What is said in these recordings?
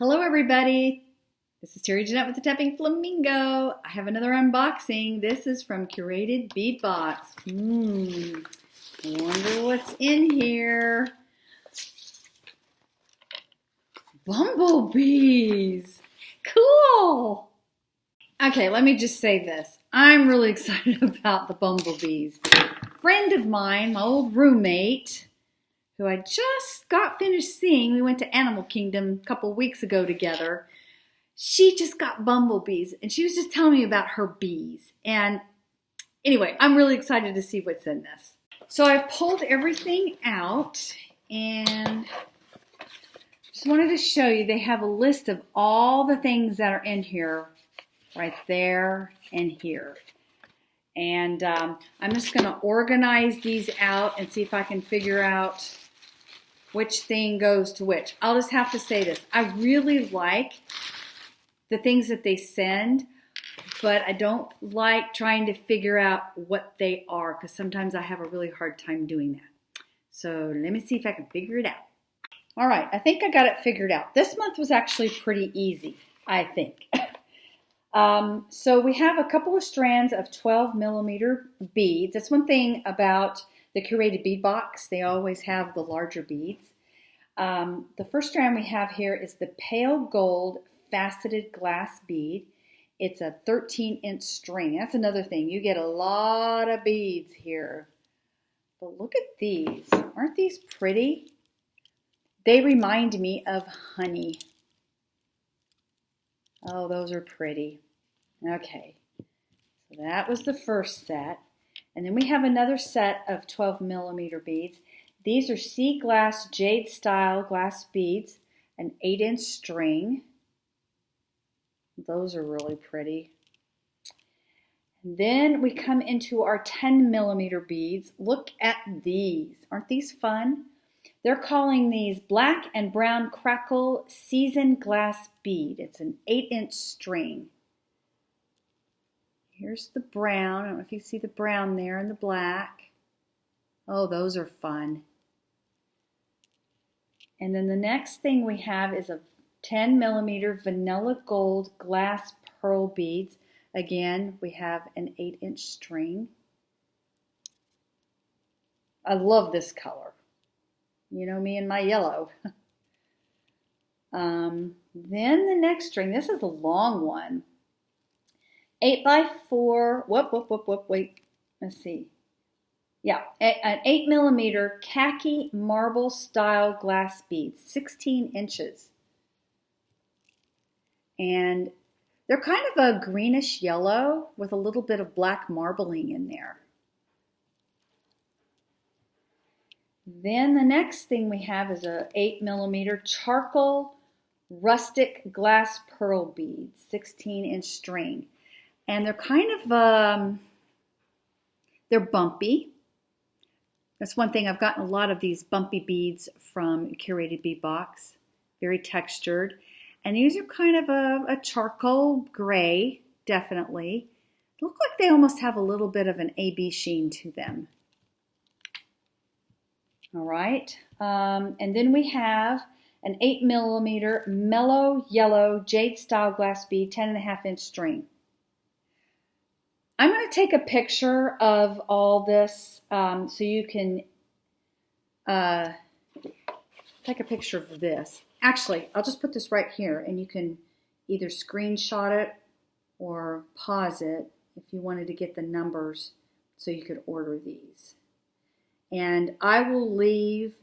Hello everybody, this is Terry Jeanette with the Tapping Flamingo. I have another unboxing. This is from Curated Bead Box. I wonder what's in here. Bumblebees, cool. Okay, let me just say this. I'm really excited about the bumblebees. A friend of mine, my old roommate, who I just got finished seeing, we went to Animal Kingdom a couple weeks ago together. She just got bumblebees, and she was just telling me about her bees. And anyway, I'm really excited to see what's in this. So I've pulled everything out, and just wanted to show you, they have a list of all the things that are in here, right there and here. And I'm just going to organize these out and see if I can figure out which thing goes to which. I'll just have to say this. I really like the things that they send, but I don't like trying to figure out what they are because sometimes I have a really hard time doing that. So let me see if I can figure it out. All right, I think I got it figured out. This month was actually pretty easy, I think. So we have a couple of strands of 12 millimeter beads. That's one thing about the Curated Bead Box. They always have the larger beads. The first strand we have here is the pale gold faceted glass bead. It's a 13-inch string. That's another thing. You get a lot of beads here. But look at these. Aren't these pretty? They remind me of honey. Oh, those are pretty. Okay, so that was the first set. And then we have another set of 12 millimeter beads. These are sea glass jade style glass beads, an 8-inch string. Those are really pretty. And then we come into our 10 millimeter beads. Look at these. Aren't these fun? They're calling these black and brown crackle seasoned glass bead. It's an 8-inch string. Here's the brown. I don't know if you see the brown there and the black. Oh, those are fun. And then the next thing we have is a 10 millimeter vanilla gold glass pearl beads. Again, we have an 8-inch string. I love this color. You know me and my yellow. Then the next string, this is a long one. 8x4, wait, let's see. Yeah, an 8 millimeter khaki marble style glass beads, 16 inches. And they're kind of a greenish yellow with a little bit of black marbling in there. Then the next thing we have is a 8 millimeter charcoal rustic glass pearl beads, 16-inch string. And they're kind of, they're bumpy. That's one thing. I've gotten a lot of these bumpy beads from Curated Bead Box. Very textured. And these are kind of a charcoal gray, definitely. Look like they almost have a little bit of an AB sheen to them. All right. And then we have an 8 millimeter mellow yellow jade style glass bead, 10.5-inch string. I'm going to take a picture of all this so you can take a picture of this. Actually, I'll just put this right here and you can either screenshot it or pause it if you wanted to get the numbers so you could order these. And I will leave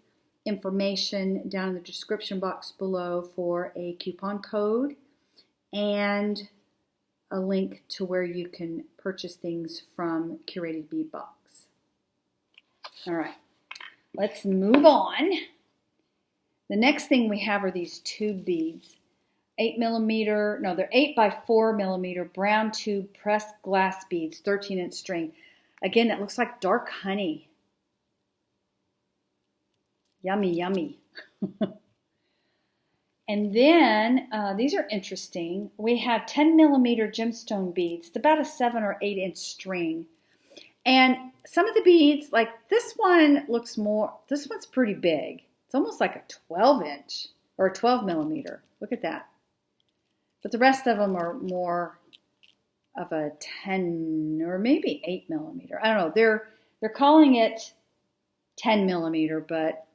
information down in the description box below for a coupon code and a link to where you can purchase things from Curated Bead Box. All right, let's move on. The next thing we have are these tube beads. 8 millimeter, no, they're 8x4 millimeter brown tube pressed glass beads, 13-inch string. Again, it looks like dark honey. Yummy, yummy. And then, these are interesting. We have 10 millimeter gemstone beads. It's about a 7 or 8-inch string. And some of the beads, like this one looks more, this one's pretty big. It's almost like a 12-inch or 12 millimeter. Look at that. But the rest of them are more of a 10 or maybe 8 millimeter. I don't know. They're calling it 10 millimeter, but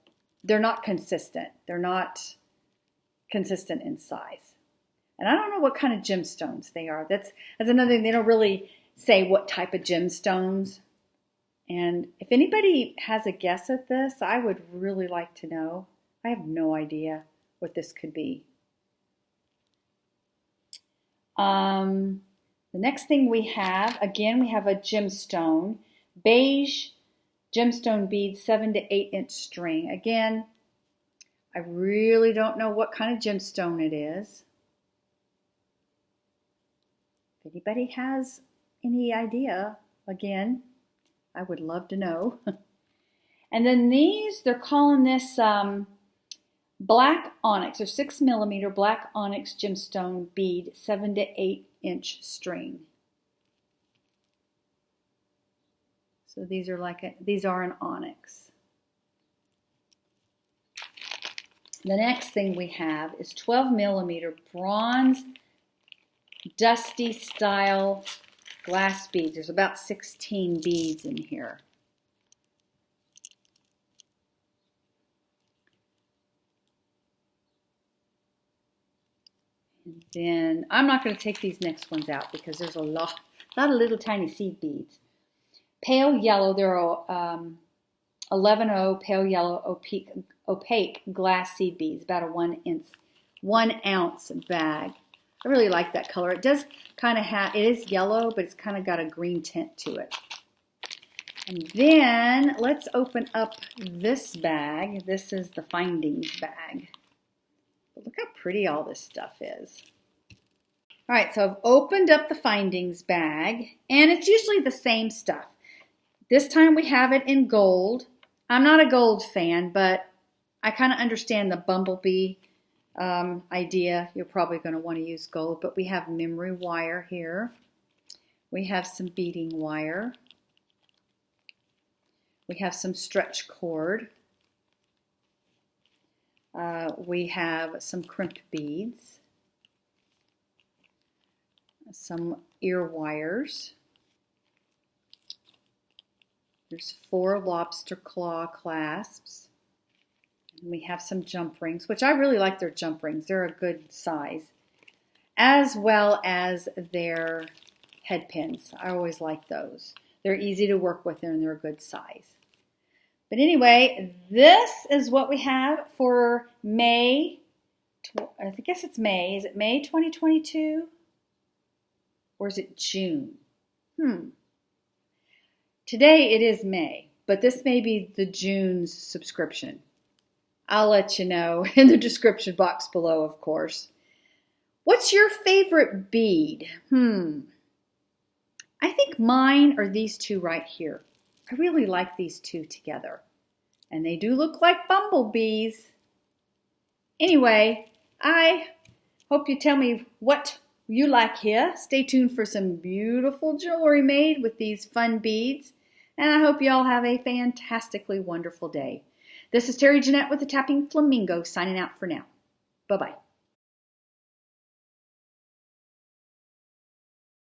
they're not consistent. They're not consistent in size. And I don't know what kind of gemstones they are. That's another thing. They don't really say what type of gemstones. And if anybody has a guess at this, I would really like to know. I have no idea what this could be. The next thing we have, again, we have a gemstone, beige gemstone beads, 7 to 8 inch string. Again, I really don't know what kind of gemstone it is. If anybody has any idea, again, I would love to know. And then these, they're calling this black onyx, or 6 millimeter black onyx gemstone bead, 7 to 8 inch string. So these are an onyx. The next thing we have is 12 millimeter bronze dusty style glass beads. There's about 16 beads in here. And then I'm not going to take these next ones out because there's a lot of little tiny seed beads. Pale yellow, there are 11-0 pale yellow opaque glass seed beads, about a 1 ounce bag. I really like that color. It does kind of have, it is yellow, but it's kind of got a green tint to it. And then let's open up this bag. This is the findings bag. But look how pretty all this stuff is. All right, so I've opened up the findings bag, and it's usually the same stuff. This time we have it in gold. I'm not a gold fan, but I kind of understand the bumblebee idea. You're probably going to want to use gold, but we have memory wire here. We have some beading wire. We have some stretch cord. We have some crimped beads. Some ear wires. There's 4 lobster claw clasps. And we have some jump rings, which I really like their jump rings. They're a good size. As well as their head pins. I always like those. They're easy to work with and they're a good size. But anyway, this is what we have for May. I guess it's May. Is it May 2022? Or is it June? Today it is May, but this may be the June's subscription. I'll let you know in the description box below, of course. What's your favorite bead? I think mine are these two right here. I really like these two together. And they do look like bumblebees. Anyway, I hope you tell me what you like here. Stay tuned for some beautiful jewelry made with these fun beads. And I hope you all have a fantastically wonderful day. This is Terry Jeanette with the Tapping Flamingo signing out for now. Bye-bye.